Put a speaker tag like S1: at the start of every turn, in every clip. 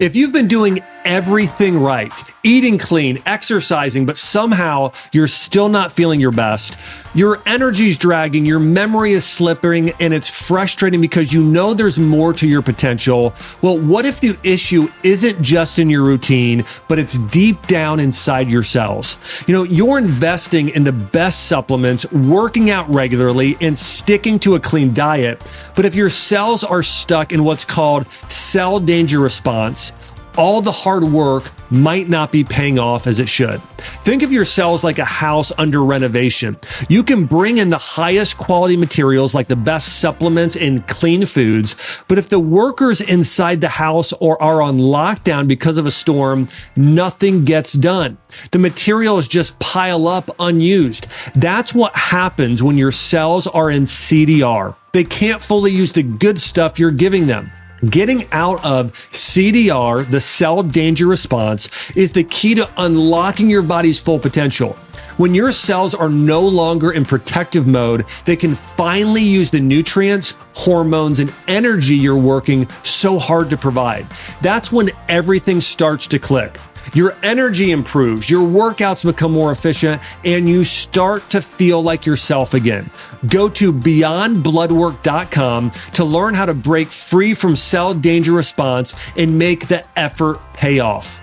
S1: If you've been doing everything right, eating clean, exercising, but somehow you're still not feeling your best, your energy's dragging, your memory is slipping, and it's frustrating because you know there's more to your potential. Well, what if the issue isn't just in your routine, but it's deep down inside your cells? You're investing in the best supplements, working out regularly, and sticking to a clean diet. But if your cells are stuck in what's called cell danger response, all the hard work might not be paying off as it should. Think of your cells like a house under renovation. You can bring in the highest quality materials like the best supplements and clean foods, but if the workers inside the house are on lockdown because of a storm, nothing gets done. The materials just pile up unused. That's what happens when your cells are in CDR. They can't fully use the good stuff you're giving them. Getting out of CDR, the cell danger response, is the key to unlocking your body's full potential. When your cells are no longer in protective mode, they can finally use the nutrients, hormones, and energy you're working so hard to provide. That's when everything starts to click. Your energy improves, your workouts become more efficient, and you start to feel like yourself again. Go to beyondbloodwork.com to learn how to break free from cell danger response and make the effort pay off.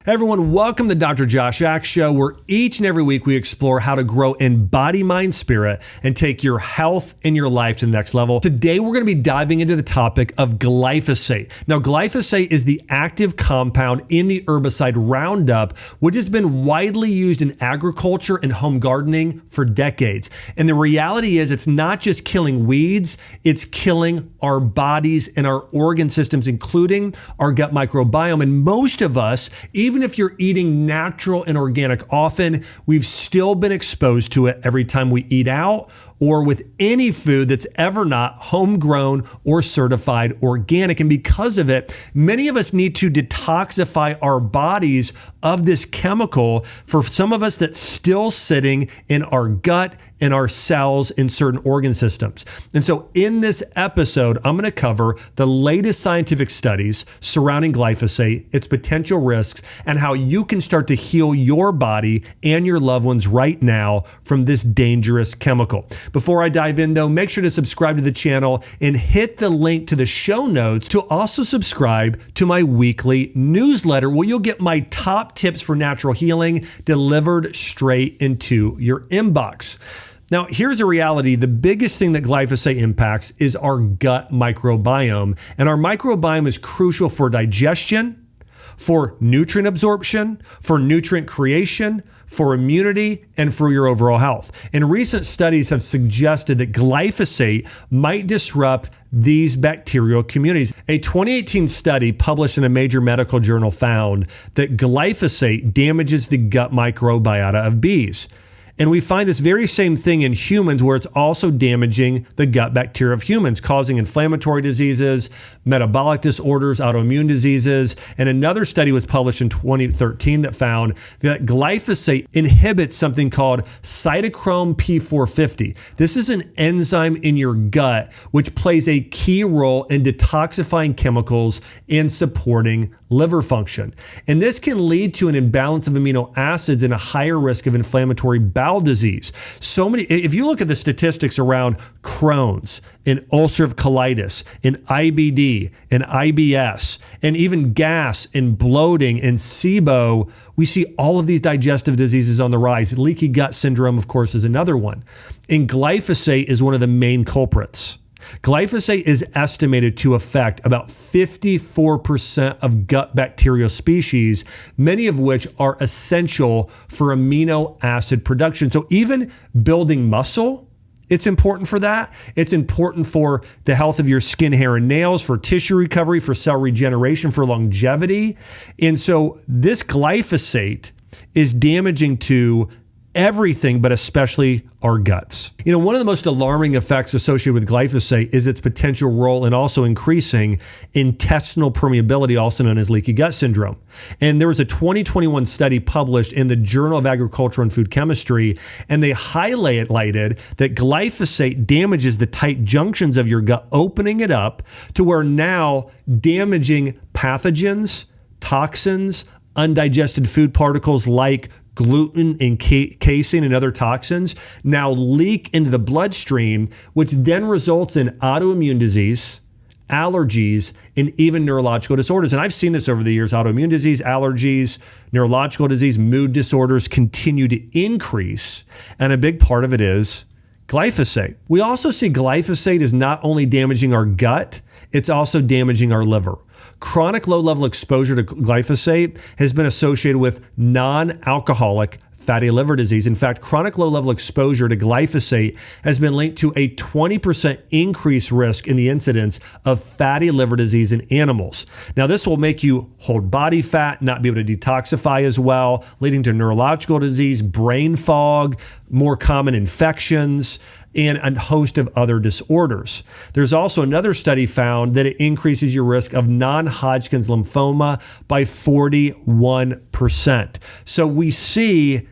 S1: Hey everyone, welcome to the Dr. Josh Axe Show, where each and every week we explore how to grow in body, mind, spirit, and take your health and your life to the next level. Today, we're going to be diving into the topic of glyphosate. Now, glyphosate is the active compound in the herbicide Roundup, which has been widely used in agriculture and home gardening for decades. And the reality is it's not just killing weeds, it's killing our bodies and our organ systems, including our gut microbiome. And most of us, even if you're eating natural and organic often, we've still been exposed to it every time we eat out or with any food that's ever not homegrown or certified organic. And because of it, many of us need to detoxify our bodies of this chemical. For some of us, that's still sitting in our gut and our cells in certain organ systems. And so in this episode, I'm going to cover the latest scientific studies surrounding glyphosate, its potential risks, and how you can start to heal your body and your loved ones right now from this dangerous chemical. Before I dive in though, make sure to subscribe to the channel and hit the link to the show notes to also subscribe to my weekly newsletter where you'll get my top tips for natural healing delivered straight into your inbox. Now, here's a reality. The biggest thing that glyphosate impacts is our gut microbiome. And our microbiome is crucial for digestion, for nutrient absorption, for nutrient creation, for immunity, and for your overall health. And recent studies have suggested that glyphosate might disrupt these bacterial communities. A 2018 study published in a major medical journal found that glyphosate damages the gut microbiota of bees. And we find this very same thing in humans where it's also damaging the gut bacteria of humans, causing inflammatory diseases, metabolic disorders, autoimmune diseases. And another study was published in 2013 that found that glyphosate inhibits something called cytochrome P450. This is an enzyme in your gut which plays a key role in detoxifying chemicals and supporting liver function. And this can lead to an imbalance of amino acids and a higher risk of inflammatory bowel disease. If you look at the statistics around Crohn's and ulcerative colitis and IBD and IBS and even gas and bloating and SIBO, we see all of these digestive diseases on the rise. Leaky gut syndrome, of course, is another one. And glyphosate is one of the main culprits. Glyphosate is estimated to affect about 54% of gut bacterial species, many of which are essential for amino acid production. So even building muscle, it's important for that. It's important for the health of your skin, hair, and nails, for tissue recovery, for cell regeneration, for longevity. And so this glyphosate is damaging to everything, but especially our guts. One of the most alarming effects associated with glyphosate is its potential role in also increasing intestinal permeability, also known as leaky gut syndrome. And there was a 2021 study published in the Journal of Agriculture and Food Chemistry, and they highlighted that glyphosate damages the tight junctions of your gut, opening it up to where now damaging pathogens, toxins, undigested food particles like gluten and casein and other toxins now leak into the bloodstream, which then results in autoimmune disease, allergies, and even neurological disorders. And I've seen this over the years. Autoimmune disease, allergies, neurological disease, mood disorders continue to increase. And a big part of it is glyphosate. We also see glyphosate is not only damaging our gut, it's also damaging our liver. Chronic low-level exposure to glyphosate has been associated with non-alcoholic fatty liver disease. In fact, chronic low-level exposure to glyphosate has been linked to a 20% increased risk in the incidence of fatty liver disease in animals. Now, this will make you hold body fat, not be able to detoxify as well, leading to neurological disease, brain fog, more common infections, and a host of other disorders. There's also another study found that it increases your risk of non-Hodgkin's lymphoma by 41%. So we see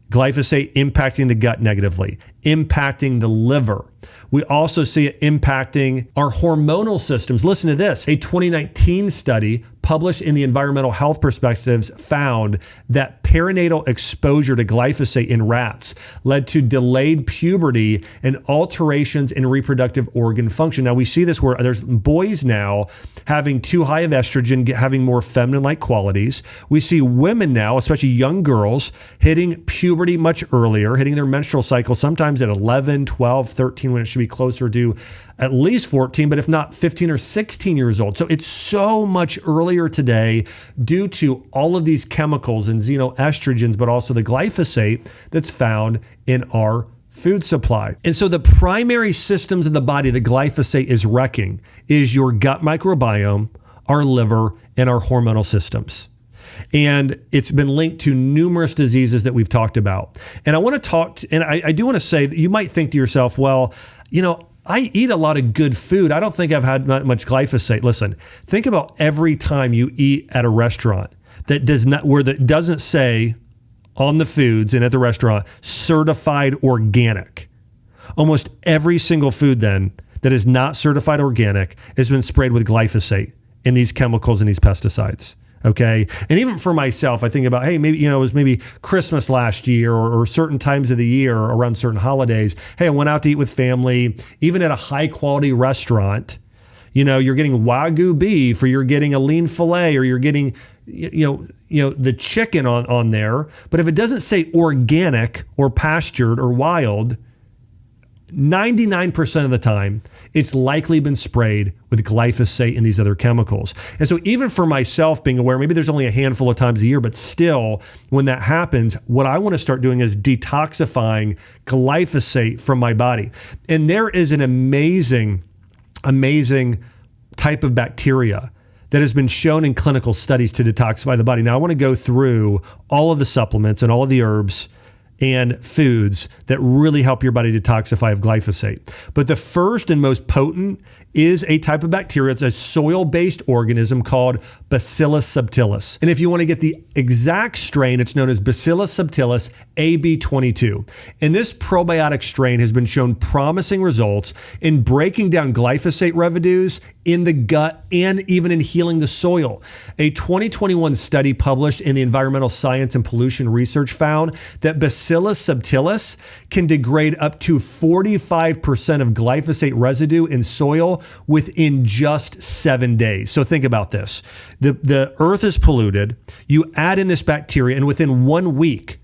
S1: glyphosate impacting the gut negatively, impacting the liver. We also see it impacting our hormonal systems. Listen to this. A 2019 study published in the Environmental Health Perspectives found that perinatal exposure to glyphosate in rats led to delayed puberty and alterations in reproductive organ function. Now, we see this where there's boys now having too high of estrogen, having more feminine-like qualities. We see women now, especially young girls, hitting puberty much earlier, hitting their menstrual cycle sometimes at 11, 12, 13, when it should be closer to at least 14, but if not 15 or 16 years old. So it's so much earlier today due to all of these chemicals and xenoestrogens, but also the glyphosate that's found in our food supply. And so the primary systems in the body that glyphosate is wrecking is your gut microbiome, our liver, and our hormonal systems. And it's been linked to numerous diseases that we've talked about. And I want to talk, and I do want to say that you might think to yourself, well, I eat a lot of good food. I don't think I've had much glyphosate. Listen, think about every time you eat at a restaurant that doesn't say on the foods and at the restaurant, certified organic. Almost every single food then that is not certified organic has been sprayed with glyphosate and these chemicals and these pesticides. Okay. And even for myself, I think about, hey, maybe, it was maybe Christmas last year or certain times of the year around certain holidays. Hey, I went out to eat with family, even at a high quality restaurant. You're getting Wagyu beef, or you're getting a lean filet, or you're getting, the chicken on there. But if it doesn't say organic or pastured or wild, 99% of the time, it's likely been sprayed with glyphosate and these other chemicals. And so even for myself being aware, maybe there's only a handful of times a year, but still, when that happens, what I want to start doing is detoxifying glyphosate from my body. And there is an amazing type of bacteria that has been shown in clinical studies to detoxify the body. Now, I want to go through all of the supplements and all of the herbs and foods that really help your body detoxify of glyphosate. But the first and most potent is a type of bacteria. It's a soil-based organism called Bacillus subtilis. And if you want to get the exact strain, it's known as Bacillus subtilis AB22. And this probiotic strain has been shown promising results in breaking down glyphosate residues in the gut and even in healing the soil. A 2021 study published in the Environmental Science and Pollution Research found that Bacillus subtilis can degrade up to 45% of glyphosate residue in soil within just 7 days. So think about this. The earth is polluted. You add in this bacteria, and within 1 week,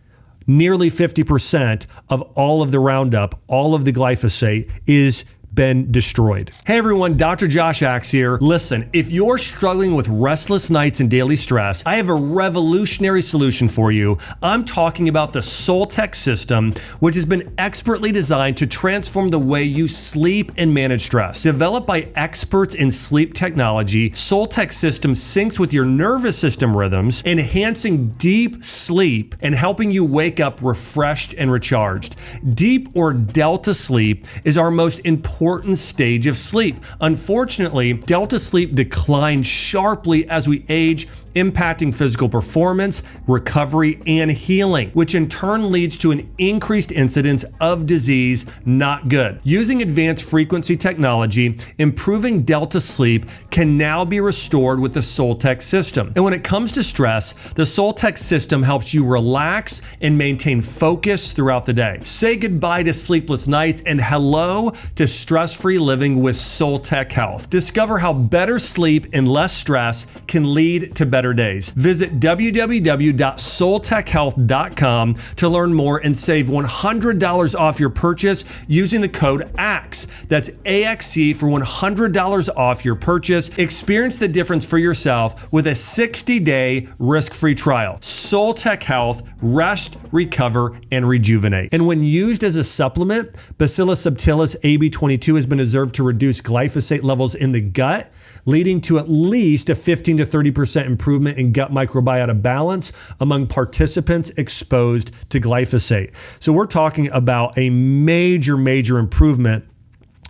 S1: nearly 50% of all of the Roundup, all of the glyphosate is been destroyed. Hey everyone, Dr. Josh Axe here. Listen, if you're struggling with restless nights and daily stress, I have a revolutionary solution for you. I'm talking about the Soltech system, which has been expertly designed to transform the way you sleep and manage stress. Developed by experts in sleep technology, Soltech system syncs with your nervous system rhythms, enhancing deep sleep and helping you wake up refreshed and recharged. Deep or delta sleep is our most important stage of sleep. Unfortunately, delta sleep declines sharply as we age, impacting physical performance, recovery, and healing, which in turn leads to an increased incidence of disease. Not good. Using advanced frequency technology, improving delta sleep can now be restored with the Soltech system. And when it comes to stress, the Soltech system helps you relax and maintain focus throughout the day. Say goodbye to sleepless nights and hello to stress-free living with Soltech Health. Discover how better sleep and less stress can lead to better days. Visit www.soltechhealth.com to learn more and save $100 off your purchase using the code AXE. That's AXE for $100 off your purchase. Experience the difference for yourself with a 60-day risk-free trial. Soltech Health, rest, recover, and rejuvenate. And when used as a supplement, Bacillus subtilis AB22 has been observed to reduce glyphosate levels in the gut, leading to at least a 15 to 30% improvement in gut microbiota balance among participants exposed to glyphosate. So we're talking about a major improvement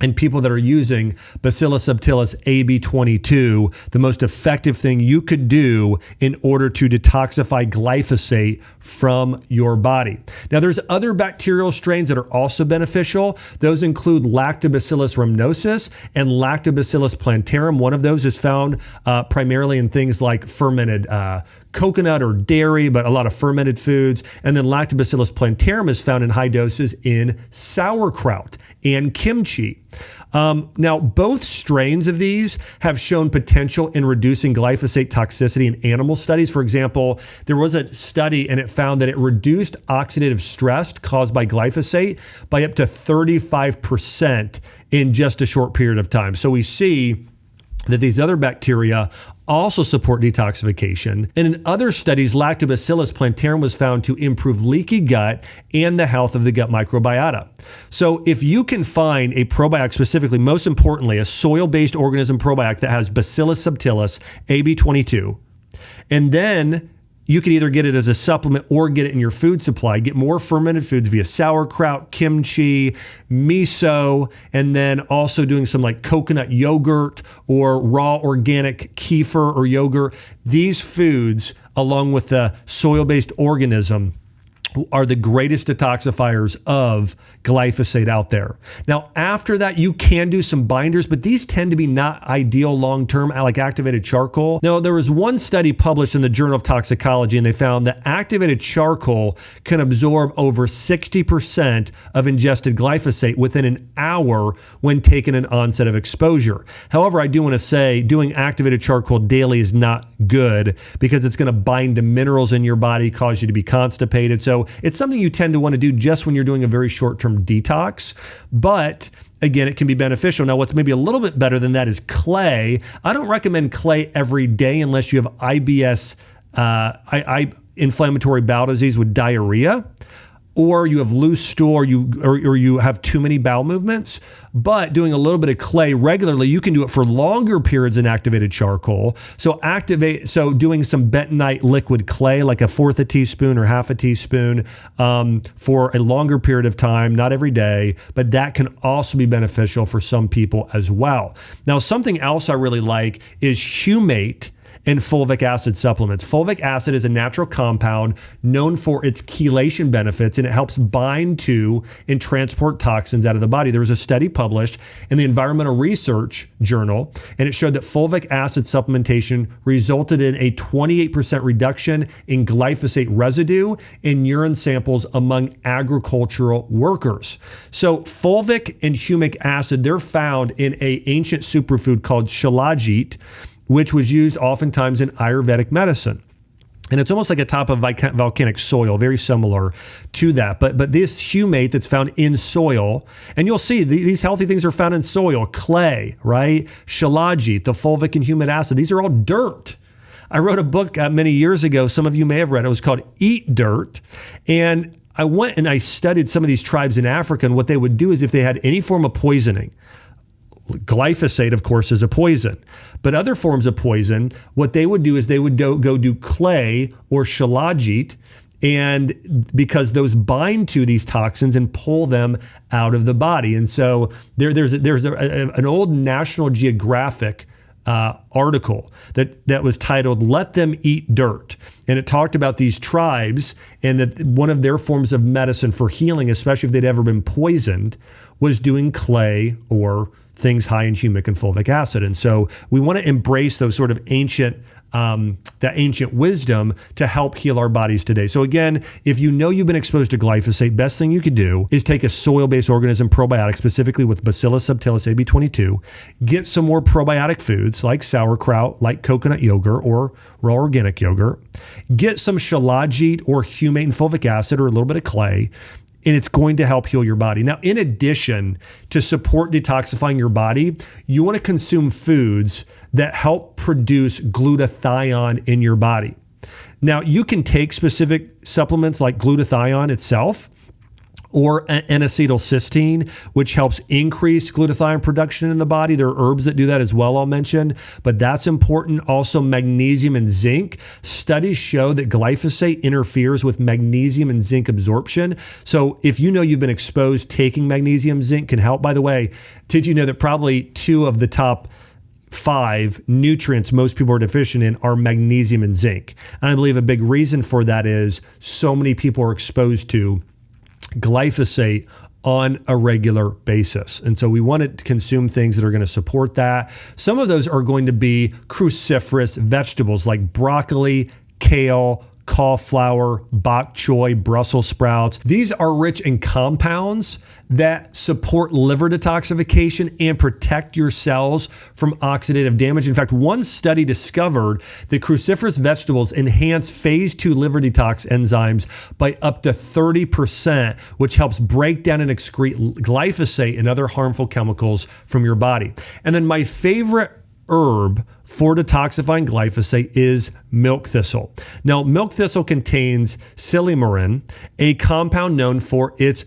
S1: in people that are using Bacillus subtilis AB22, the most effective thing you could do in order to detoxify glyphosate from your body. Now, there's other bacterial strains that are also beneficial. Those include Lactobacillus rhamnosus and Lactobacillus plantarum. One of those is found primarily in things like fermented coconut or dairy, but a lot of fermented foods. And then Lactobacillus plantarum is found in high doses in sauerkraut and kimchi. Now, both strains of these have shown potential in reducing glyphosate toxicity in animal studies. For example, there was a study and it found that it reduced oxidative stress caused by glyphosate by up to 35% in just a short period of time. So we see that these other bacteria also support detoxification. And in other studies, Lactobacillus plantarum was found to improve leaky gut and the health of the gut microbiota. So if you can find a probiotic, specifically, most importantly, a soil-based organism probiotic that has Bacillus subtilis AB22, and then you can either get it as a supplement or get it in your food supply. Get more fermented foods via sauerkraut, kimchi, miso, and then also doing some like coconut yogurt or raw organic kefir or yogurt. These foods, along with the soil-based organism, are the greatest detoxifiers of glyphosate out there. Now, after that, you can do some binders, but these tend to be not ideal long-term, like activated charcoal. Now, there was one study published in the Journal of Toxicology, and they found that activated charcoal can absorb over 60% of ingested glyphosate within an hour when taken an onset of exposure. However, I do want to say doing activated charcoal daily is not good because it's going to bind to minerals in your body, cause you to be constipated. So it's something you tend to want to do just when you're doing a very short-term detox, but again, it can be beneficial. Now, what's maybe a little bit better than that is clay. I don't recommend clay every day unless you have IBS, inflammatory bowel disease with diarrhea, or you have loose stool, or you have too many bowel movements. But doing a little bit of clay regularly, you can do it for longer periods in activated charcoal. So doing some bentonite liquid clay, like a fourth a teaspoon or half a teaspoon, for a longer period of time, not every day, but that can also be beneficial for some people as well. Now, something else I really like is humate and fulvic acid supplements. Fulvic acid is a natural compound known for its chelation benefits, and it helps bind to and transport toxins out of the body. There was a study published in the Environmental Research Journal, and it showed that fulvic acid supplementation resulted in a 28% reduction in glyphosate residue in urine samples among agricultural workers. So fulvic and humic acid, they're found in an ancient superfood called shilajit, which was used oftentimes in Ayurvedic medicine. And it's almost like a top of volcanic soil, very similar to that. But this humate that's found in soil, and you'll see these healthy things are found in soil, clay, right? Shilajit, the fulvic and humic acid. These are all dirt. I wrote a book many years ago. Some of you may have read it. It was called Eat Dirt. And I went and I studied some of these tribes in Africa. And what they would do is if they had any form of poisoning, glyphosate, of course, is a poison. But other forms of poison, what they would do is they would go do clay or shilajit, and because those bind to these toxins and pull them out of the body. And so there's an old National Geographic article that was titled "Let Them Eat Dirt," and it talked about these tribes and that one of their forms of medicine for healing, especially if they'd ever been poisoned, was doing clay or things high in humic and fulvic acid. And so we want to embrace those sort of ancient wisdom to help heal our bodies today. So again, if you know you've been exposed to glyphosate, best thing you could do is take a soil-based organism probiotic, specifically with Bacillus subtilis AB22, get some more probiotic foods like sauerkraut, like coconut yogurt or raw organic yogurt, get some shilajit or humate and fulvic acid or a little bit of clay, and it's going to help heal your body. Now, in addition to support detoxifying your body, you want to consume foods that help produce glutathione in your body. Now, you can take specific supplements like glutathione itself or N-acetylcysteine, which helps increase glutathione production in the body. There are herbs that do that as well, I'll mention, but that's important. Also, magnesium and zinc. Studies show that glyphosate interferes with magnesium and zinc absorption. So if you know you've been exposed, taking magnesium, zinc can help. By the way, did you know that probably 2 of the top 5 nutrients most people are deficient in are magnesium and zinc? And I believe a big reason for that is so many people are exposed to glyphosate on a regular basis. And so we want to consume things that are going to support that. Some of those are going to be cruciferous vegetables like broccoli, kale, cauliflower, bok choy, Brussels sprouts. These are rich in compounds that support liver detoxification and protect your cells from oxidative damage. In fact, one study discovered that cruciferous vegetables enhance phase 2 liver detox enzymes by up to 30%, which helps break down and excrete glyphosate and other harmful chemicals from your body. And then my favorite herb for detoxifying glyphosate is milk thistle. Now, milk thistle contains silymarin, a compound known for its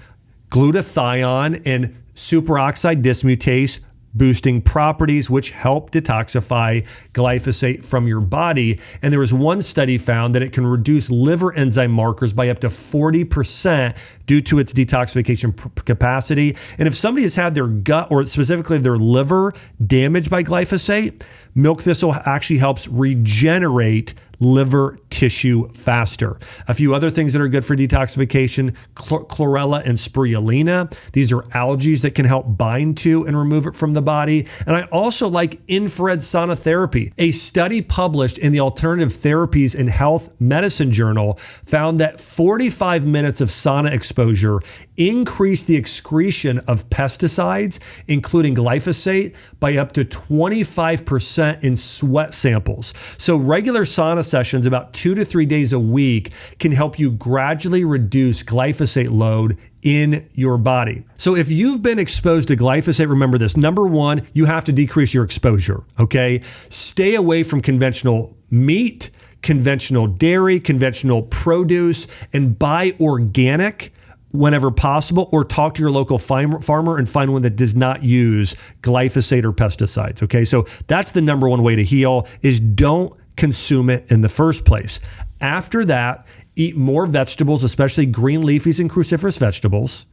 S1: glutathione and superoxide dismutase boosting properties, which help detoxify glyphosate from your body. And there was one study found that it can reduce liver enzyme markers by up to 40% due to its detoxification capacity. And if somebody has had their gut or specifically their liver damaged by glyphosate, milk thistle actually helps regenerate liver tissue faster. A few other things that are good for detoxification: chlorella and spirulina. These are algae that can help bind to and remove it from the body. And I also like infrared sauna therapy. A study published in the Alternative Therapies and Health Medicine Journal found that 45 minutes of sauna exposure increased the excretion of pesticides, including glyphosate, by up to 25% in sweat samples. So regular sauna sessions, about 2 to 3 days a week, can help you gradually reduce glyphosate load in your body. So if you've been exposed to glyphosate, remember this. Number 1, you have to decrease your exposure, okay? Stay away from conventional meat, conventional dairy, conventional produce, and buy organic whenever possible, or talk to your local farmer and find one that does not use glyphosate or pesticides, okay? So that's the number 1 way to heal, is don't consume it in the first place. After that, eat more vegetables, especially green leafies and cruciferous vegetables.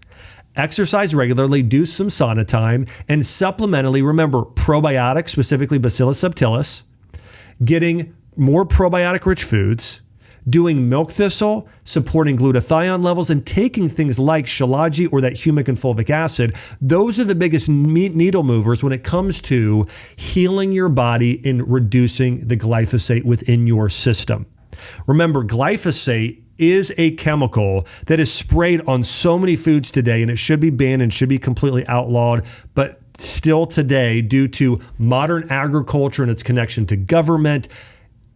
S1: Exercise regularly, do some sauna time, and supplementally, remember probiotics, specifically Bacillus subtilis, getting more probiotic-rich foods, doing milk thistle, supporting glutathione levels, and taking things like shilajit or that humic and fulvic acid. Those are the biggest needle movers when it comes to healing your body and reducing the glyphosate within your system. Remember, glyphosate is a chemical that is sprayed on so many foods today, and it should be banned and should be completely outlawed, but still today, due to modern agriculture and its connection to government,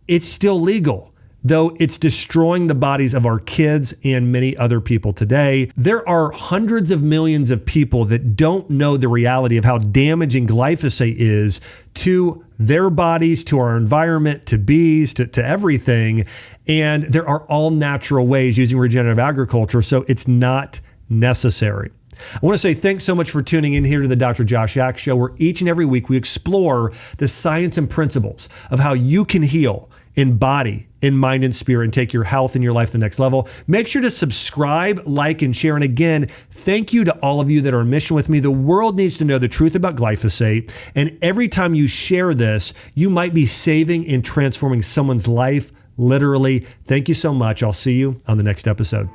S1: it's still legal. though it's destroying the bodies of our kids and many other people today. There are hundreds of millions of people that don't know the reality of how damaging glyphosate is to their bodies, to our environment, to bees, to everything. And there are all natural ways using regenerative agriculture, so it's not necessary. I want to say thanks so much for tuning in here to the Dr. Josh Axe Show, where each and every week we explore the science and principles of how you can heal in body, in mind, and spirit, and take your health and your life to the next level. Make sure to subscribe, like, and share. And again, thank you to all of you that are on mission with me. The world needs to know the truth about glyphosate. And every time you share this, you might be saving and transforming someone's life, literally. Thank you so much. I'll see you on the next episode.